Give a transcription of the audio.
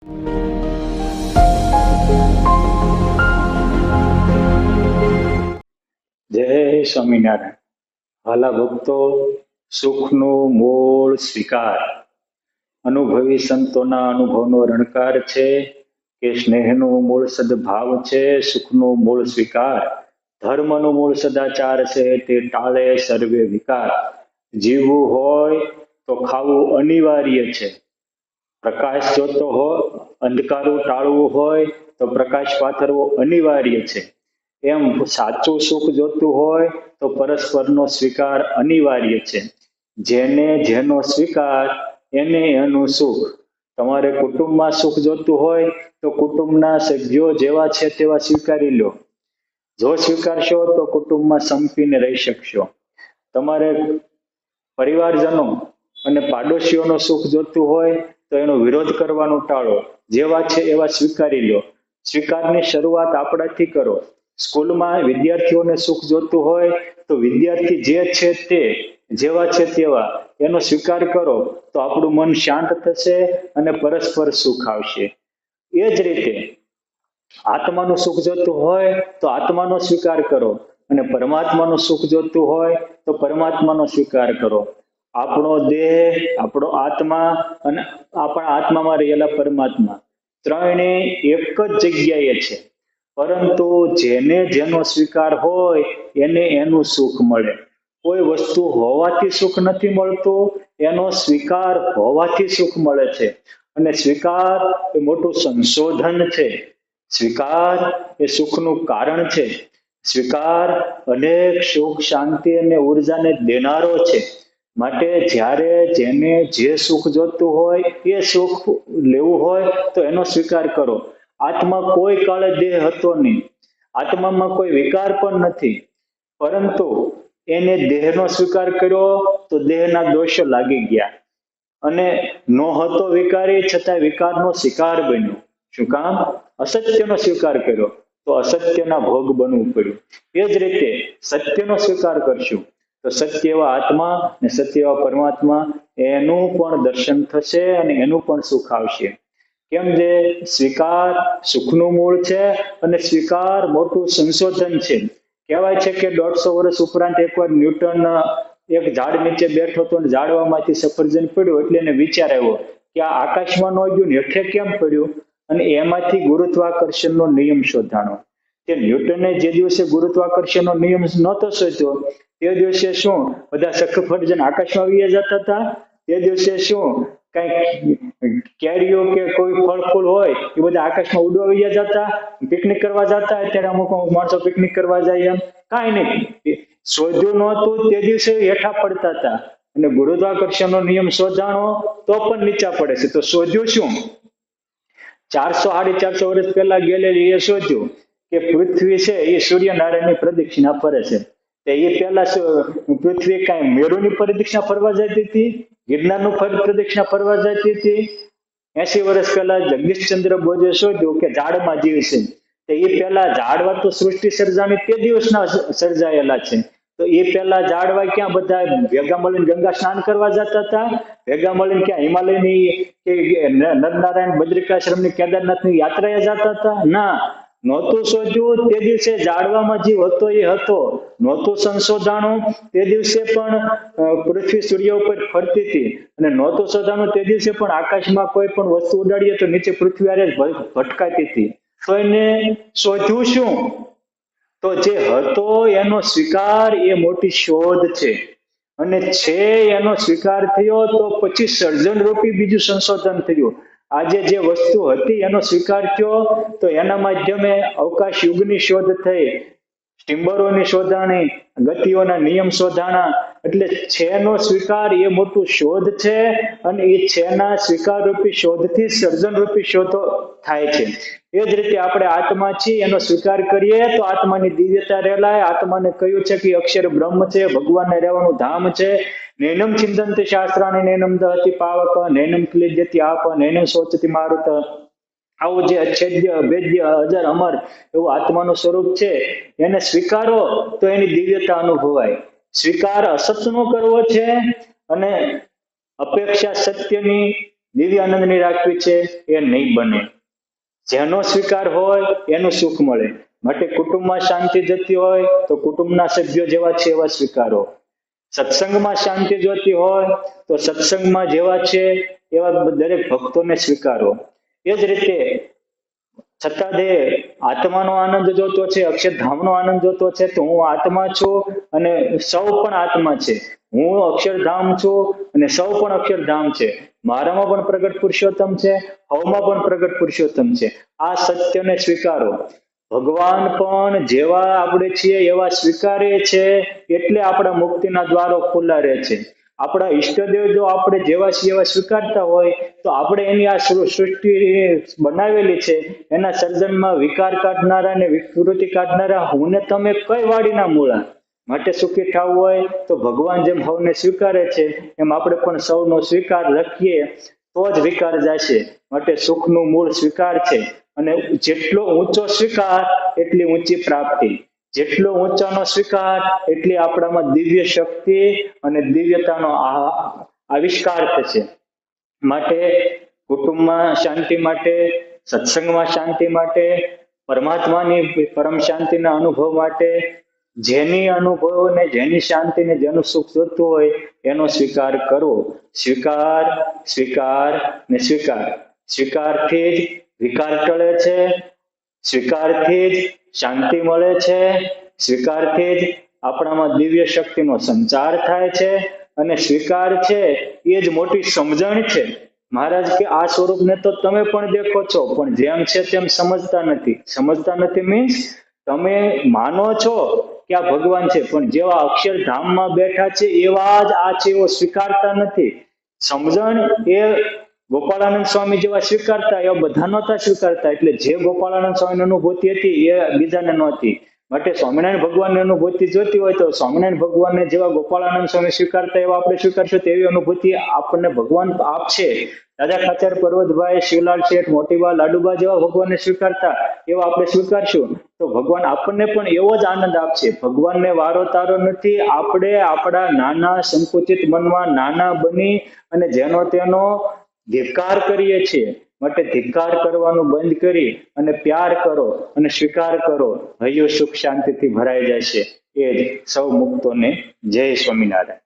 જય સ્વામિનારાયણ. હાલા ભક્તો, સુખનું મૂળ સ્વીકાર અનુભવી સંતોના અનુભવનો રણકાર છે કે સ્નેહનું મૂળ સદભાવ છે, સુખનું મૂળ સ્વીકાર, ધર્મનું મૂળ સદાચાર છે, તે ટાળે સર્વે વિકાર. જીવવું હોય તો ખાવું અનિવાર્ય છે, પ્રકાશ જોતો હોય, અંધકારું ટાળવું હોય તો પ્રકાશ પાથરવો અનિવાર્ય છે. એમ સાચું સુખ જોતું હોય તો પરસ્પરનો સ્વીકાર અનિવાર્ય છે. જેને જેનો સ્વીકાર એને એનું સુખ. તમારે કુટુંબમાં સુખ જોતું હોય તો કુટુંબના સભ્યો જેવા છે તેવા સ્વીકારી લો. જો સ્વીકારશો તો કુટુંબમાં સંપીને રહી શકશો. તમારે પરિવારજનો અને પાડોશીઓનો સુખ જોતું હોય તો એનો વિરોધ કરવાનો ટાળો. જેવા છે એવા સ્વીકારી લો. સ્વીકારની શરૂઆત આપણાથી કરો. સ્કૂલમાં વિદ્યાર્થીઓને સુખ જોતું હોય તો વિદ્યાર્થી જે છે તે, જેવા છે તેવા એનો સ્વીકાર કરો તો આપણું મન શાંત થશે અને પરસ્પર સુખ આવશે. એ જ રીતે આત્માનું સુખ જોતું હોય તો આત્માનો સ્વીકાર કરો અને પરમાત્માનું સુખ જોતું હોય તો પરમાત્માનો સ્વીકાર કરો. આપણો દેહ, આપણો આત્મા અને આપણા આત્મામાં રહેલા પરમાત્મા ત્રણે એક જ જગ્યાએ છે, પરંતુ જેને જેનો સ્વીકાર હોય એને એનું સુખ મળે. કોઈ વસ્તુ હોવાથી સુખ નથી મળતું, એનો સ્વીકાર હોવાથી સુખ મળે છે. અને સ્વીકાર એ મોટું સંશોધન છે. સ્વીકાર એ સુખનું કારણ છે. સ્વીકાર અનેક સુખ, શાંતિ અને ઉર્જાને દેનારો છે. માટે જ્યારે જેને જે સુખ જોતું હોય એ સુખ લેવું હોય તો એનો સ્વીકાર કરો. આત્મા કોઈ કાળે દેહ હતો નહીં, આત્મામાં કોઈ વિકાર પણ નથી, પરંતુ એને દેહનો સ્વીકાર કર્યો તો દેહના દોષો લાગી ગયા અને નો હતો વિકારી છતાં વિકારનો શિકાર બન્યો. શું કામ? અસત્યનો સ્વીકાર કર્યો તો અસત્યના ભોગ બનવું પડ્યું. એ જ રીતે સત્યનો સ્વીકાર કરશું તો સત્ય એવા આત્મા અને સત્ય એવા પરમાત્મા એનું પણ દર્શન થશે અને એનું પણ સુખ આવશે. કેમ? જે સ્વીકાર સુખનું મૂળ છે અને સ્વીકાર મોટું સંશોધન છે. કહેવાય છે કે 150 વર્ષ ઉપરાંત એકવાર ન્યૂટન એક ઝાડ નીચે બેઠો હતો અને ઝાડવામાંથી સફરજન પડ્યું એટલે એને વિચાર આવ્યો કે આ આકાશમાં ન ગયું, હેઠે કેમ પડ્યું? અને એમાંથી ગુરુત્વાકર્ષણનો નિયમ શોધાણો. તે ન્યૂટને જે દિવસે ગુરુત્વાકર્ષણનો નિયમ નહોતો શોધ્યો તે દિવસે શું બધા સફરજન આકાશમાં વહી જતા હતા? તે દિવસે શું કઈ કેરીઓ કે કોઈ ફળ ફૂલ હોય એ બધા આકાશમાં ઉડવા વહી જતા, પિકનિક કરવા જતા? અત્યારે અમુક માણસો પિકનિક કરવા જાય એમ કાંઈ નહીં. શોધ્યું નહોતું તે દિવસે હેઠા પડતા હતા અને ગુરુત્વાકર્ષણનો નિયમ શોધાણો તો પણ નીચા પડે છે. તો શોધ્યું શું? 400-450 વર્ષ પહેલા ગેલેલીએ શોધ્યું કે પૃથ્વી છે એ સૂર્યનારાયણની પ્રદક્ષિણા ફરે છે. એ પહેલા પૃથ્વી કાંઈ મેરુની પ્રદક્ષિણા ફરવા જતી હતી? ગિરનારનું પ્રદક્ષિણા ફરવા જતી હતી? 80 વર્ષ પહેલા જગદીશચંદ્ર બોઝે શોધ્યું કે ઝાડમાં જીવ છે. તો એ પહેલા ઝાડવા તો સૃષ્ટિ સર્જાની તે દિવસના સર્જાયેલા છે. તો એ પહેલા ઝાડવા ક્યાં બધા ભેગા મળીને ગંગા સ્નાન કરવા જતા હતા? ભેગા મળીને ક્યાં હિમાલયની કે નરનારાયણ બદ્રિકાશ્રમની કેદારનાથની યાત્રાએ જતા હતા? ના, નહોતું શોધ્યું. તે દિવસે ઝાડવામાં જીવ હતો એ હતો, નહોતું સંશોધાણું. તે દિવસે પણ પૃથ્વી સૂર્ય ઉપર ફરતી હતી અને નહોતું શોધાણું. તે દિવસે પણ આકાશમાં કોઈ પણ વસ્તુ ઉડાડીએ તો નીચે પૃથ્વી આરે ભટકાતી હતી. તો એને શોધ્યું શું? તો જે હતો એનો સ્વીકાર એ મોટી શોધ છે. અને છે એનો સ્વીકાર થયો તો પછી સર્જન રૂપી બીજું સંશોધન થયું. આજે જે વસ્તુ હતી એનો સ્વીકાર થયો તો એના માધ્યમે અવકાશ યુગની શોધ થઈ, સ્ટીમ્બરોની શોધાણી, ગતિઓના નિયમ શોધાણા. એટલે છેનો સ્વીકાર એ મોટું શોધ છે અને એ છેના સ્વીકાર રૂપી શોધથી સર્જન રૂપી શોધો થાય છે. એ જ રીતે આપણે આત્મા છીએ એનો સ્વીકાર કરીએ તો આત્માની દિવ્યતા રહેલાય. આત્માને કહ્યું છે કે અક્ષર બ્રહ્મ છે, ભગવાનને રહેવાનું ધામ છે. નૈનમ ચિંતનતિ શાસ્ત્રાણી નૈનમ દહતિ પાવક નૈનમ ક્લિદ્યતિ આપ નૈનમ શોચતિ મારુત. આવું જે અચ્છેદ્ય, અભેદ્ય, અજર, અમર એવું આત્માનું સ્વરૂપ છે એને સ્વીકારો તો એની દિવ્યતા અનુભવાય. સ્વીકાર અસત્યનો કરવો છે અને અપેક્ષા સત્યની દિવ્ય આનંદની રાખવી છે એ નહીં બને. જેનો સ્વીકાર હોય એનું સુખ મળે. માટે કુટુંબમાં શાંતિ જતી હોય તો કુટુંબના સભ્યો જેવા છે એવા સ્વીકારો. સત્સંગમાં શાંતિ જોતી હોય તો સત્સંગમાં જેવા છે એવા દરેક ભક્તોને સ્વીકારો. એ જ રીતે છતાં આત્માનો આનંદ જોતો છે, અક્ષરધામનો આનંદ જોતો છે, તો હું આત્મા છું અને સૌ પણ આત્મા છે. હું અક્ષરધામ છું અને સૌ પણ અક્ષરધામ છે. મારામાં પણ પ્રગટ પુરુષોત્તમ છે, હવમાં પણ પ્રગટ પુરુષોત્તમ છે. આ સત્યને સ્વીકારો. ભગવાન પણ જેવા આપણે છીએ એવા સ્વીકારે છે, એટલે આપણા મુક્તિના દ્વારો ખુલ્લા રહે છે. આપણા ઈષ્ટદેવ જો આપણે જેવા છીએ એવા સ્વીકારતા હોય તો આપણે એની આ સૃષ્ટિ બનાવેલી છે એના સર્જનમાં વિકાર કાઢનારા ને વિકૃતિ કાઢનારા હું ને તમે કઈ વાડીના મૂળા. માટે સુખી થવું હોય તો ભગવાન જેમ હવને સ્વીકારે છે એમ આપણે પણ સૌનો સ્વીકાર રાખીએ તો જ વિકાર જશે. માટે સુખનું મૂળ સ્વીકાર છે અને જેટલો ઊંચો સ્વીકાર એટલી ઊંચી પ્રાપ્તિ. જેટલો ઊંચાનો સ્વીકાર એટલી આપણામાં દિવ્ય શક્તિ અને દિવ્યતાનો આવિષ્કાર થશે. માટે કુટુંબમાં શાંતિ માટે, સત્સંગમાં શાંતિ માટે, પરમાત્માની પરમ શાંતિના અનુભવ માટે જેની અનુભવ ને જેની શાંતિ ને જેનું સુખ જોતું હોય એનો સ્વીકાર કરવો. સ્વીકાર, સ્વીકાર ને સ્વીકાર. સ્વીકારથી જ વિકાર ટળે છે, સ્વીકારથી જ શાંતિ મળે છે, સ્વીકારથી જ આપણામાં દિવ્ય શક્તિનો સંચાર થાય છે અને સ્વીકાર છે એ જ મોટી સમજણ છે. મહારાજ કે આ સ્વરૂપને તો તમે પણ દેખો છો પણ જેમ છે તેમ સમજતા નથી. સમજતા નથી મીન્સ તમે માનો છો કે આ ભગવાન છે પણ જેવા અક્ષરધામમાં બેઠા છે એવા જ આ છે એવો સ્વીકારતા નથી. સમજણ એ ગોપાળાનંદ સ્વામી જેવા સ્વીકારતા એવા બધા નહોતા સ્વીકારતા. એટલે જે ગોપાળાનંદ સ્વામીની અનુભૂતિ હતી એ બીજાને નહોતી. માટે સ્વામિનારાયણ ભગવાનની અનુભૂતિ જોતી હોય તો સ્વામિનારાયણ ભગવાનને જેવા ગોપાળાનંદ સ્વામી સ્વીકારતા એવા આપણે સ્વીકારશું તો એવી અનુભૂતિ આપણને ભગવાન આપશે. દાદા ખાચર, પર્વતભાઈ, શિવલાલ શેઠ, મોટીબા, લાડુબા જેવા ભગવાનને સ્વીકારતા એવા આપણે સ્વીકારશું તો ભગવાન આપણને પણ એવો જ આનંદ આપશે. ભગવાનને વારો તારો નથી. આપણે આપણા નાના સંકુચિત મનમાં નાના બની અને જેનો તેનો ધિક્કાર કરીએ છીએ. માટે ધિક્કાર કરવાનું બંધ કરી અને પ્યાર કરો અને સ્વીકાર કરો. હૈયું સુખ શાંતિથી ભરાઈ જશે. એ જ સૌ મુક્તોને જય સ્વામિનારાયણ.